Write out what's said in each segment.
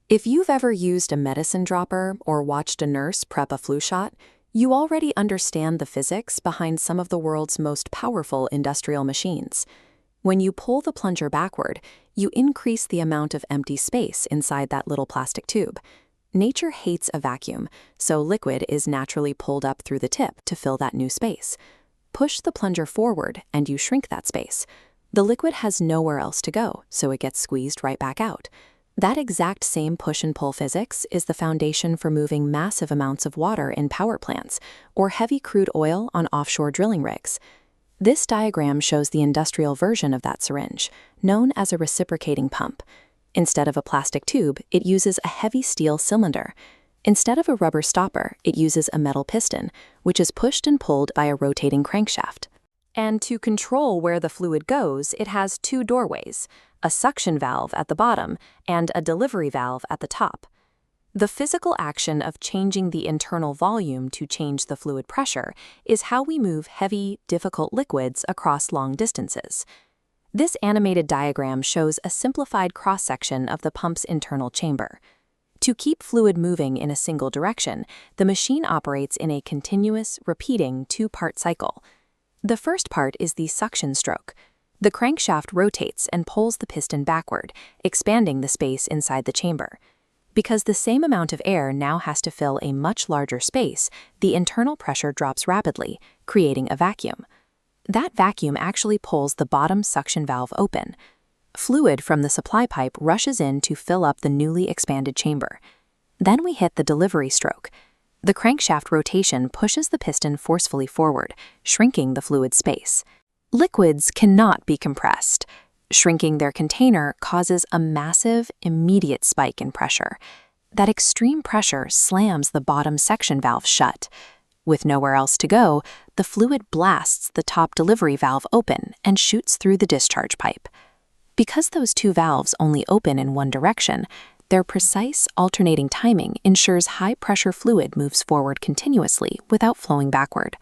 If you've ever used a medicine dropper or watched a nurse prep a flu shot, you already understand the physics behind some of the world's most powerful industrial machines. When you pull the plunger backward, you increase the amount of empty space inside that little plastic tube. Nature hates a vacuum, so liquid is naturally pulled up through the tip to fill that new space. Push the plunger forward and you shrink that space. The liquid has nowhere else to go, so it gets squeezed right back out. That exact same push and pull physics is the foundation for moving massive amounts of water in power plants or heavy crude oil on offshore drilling rigs. This diagram shows the industrial version of that syringe, known as a reciprocating pump. Instead of a plastic tube, it uses a heavy steel cylinder. Instead of a rubber stopper, it uses a metal piston, which is pushed and pulled by a rotating crankshaft. And to control where the fluid goes, it has two doorways, a suction valve at the bottom and a delivery valve at the top. The physical action of changing the internal volume to change the fluid pressure is how we move heavy, difficult liquids across long distances. This animated diagram shows a simplified cross-section of the pump's internal chamber. To keep fluid moving in a single direction, the machine operates in a continuous, repeating two-part cycle. The first part is the suction stroke. The crankshaft rotates and pulls the piston backward, expanding the space inside the chamber. Because the same amount of air now has to fill a much larger space, the internal pressure drops rapidly, creating a vacuum. That vacuum actually pulls the bottom suction valve open. Fluid from the supply pipe rushes in to fill up the newly expanded chamber. Then we hit the delivery stroke. The crankshaft rotation pushes the piston forcefully forward, shrinking the fluid space. Liquids cannot be compressed. Shrinking their container causes a massive, immediate spike in pressure. That extreme pressure slams the bottom suction valve shut. With nowhere else to go, the fluid blasts the top delivery valve open and shoots through the discharge pipe. Because those two valves only open in one direction, their precise alternating timing ensures high-pressure fluid moves forward continuously without flowing backward.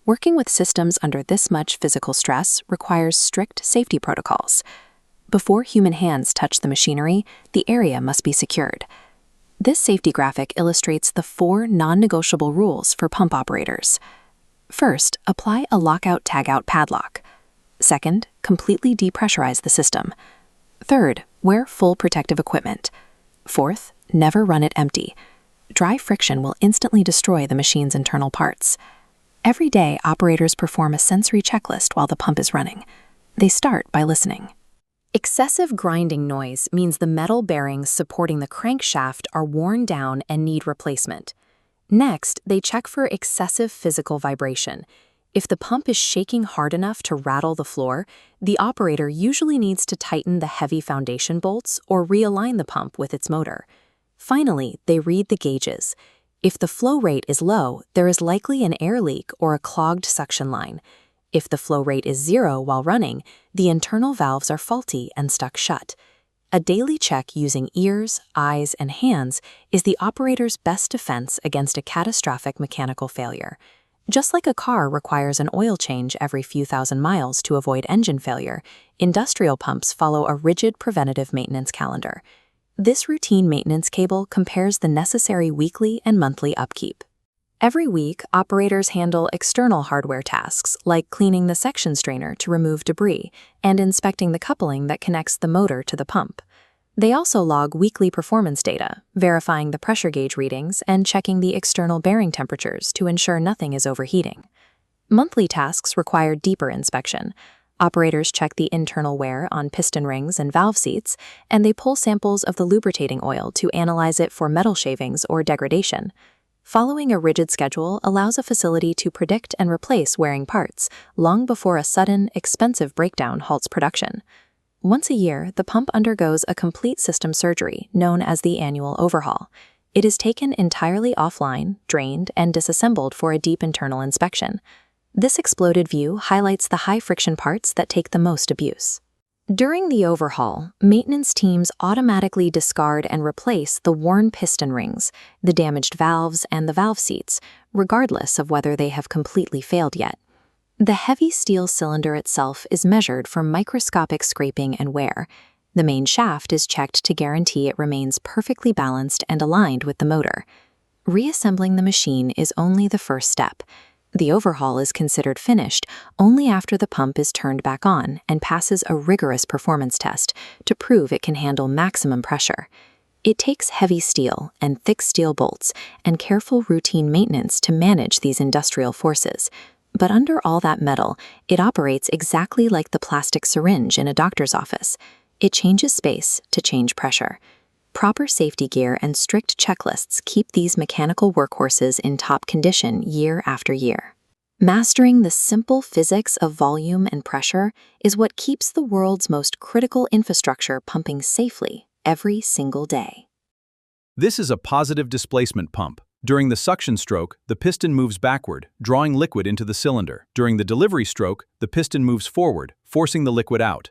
Working with systems under this much physical stress requires strict safety protocols. Before human hands touch the machinery, the area must be secured. This safety graphic illustrates the 4 non-negotiable rules for pump operators. First, apply a lockout-tagout padlock. Second, completely depressurize the system. Third, wear full protective equipment. Fourth, never run it empty. Dry friction will instantly destroy the machine's internal parts. Every day, operators perform a sensory checklist while the pump is running. They start by listening. Excessive grinding noise means the metal bearings supporting the crankshaft are worn down and need replacement. Next, they check for excessive physical vibration. If the pump is shaking hard enough to rattle the floor, the operator usually needs to tighten the heavy foundation bolts or realign the pump with its motor. Finally, they read the gauges. If the flow rate is low, there is likely an air leak or a clogged suction line. If the flow rate is 0 while running, the internal valves are faulty and stuck shut. A daily check using ears, eyes, and hands is the operator's best defense against a catastrophic mechanical failure. Just like a car requires an oil change every few thousand miles to avoid engine failure, industrial pumps follow a rigid preventative maintenance calendar. This routine maintenance cable compares the necessary weekly and monthly upkeep. Every week, operators handle external hardware tasks like cleaning the section strainer to remove debris and inspecting the coupling that connects the motor to the pump. They also log weekly performance data, verifying the pressure gauge readings and checking the external bearing temperatures to ensure nothing is overheating. Monthly tasks require deeper inspection. Operators check the internal wear on piston rings and valve seats, and they pull samples of the lubricating oil to analyze it for metal shavings or degradation. Following a rigid schedule allows a facility to predict and replace wearing parts long before a sudden, expensive breakdown halts production. Once a year, the pump undergoes a complete system surgery known as the annual overhaul. It is taken entirely offline, drained, and disassembled for a deep internal inspection. This exploded view highlights the high-friction parts that take the most abuse. During the overhaul, maintenance teams automatically discard and replace the worn piston rings, the damaged valves, and the valve seats, regardless of whether they have completely failed yet. The heavy steel cylinder itself is measured for microscopic scraping and wear. The main shaft is checked to guarantee it remains perfectly balanced and aligned with the motor. Reassembling the machine is only the first step. The overhaul is considered finished only after the pump is turned back on and passes a rigorous performance test to prove it can handle maximum pressure. It takes heavy steel and thick steel bolts and careful routine maintenance to manage these industrial forces. But under all that metal, it operates exactly like the plastic syringe in a doctor's office. It changes space to change pressure. Proper safety gear and strict checklists keep these mechanical workhorses in top condition year after year. Mastering the simple physics of volume and pressure is what keeps the world's most critical infrastructure pumping safely every single day. This is a positive displacement pump. During the suction stroke, the piston moves backward, drawing liquid into the cylinder. During the delivery stroke, the piston moves forward, forcing the liquid out.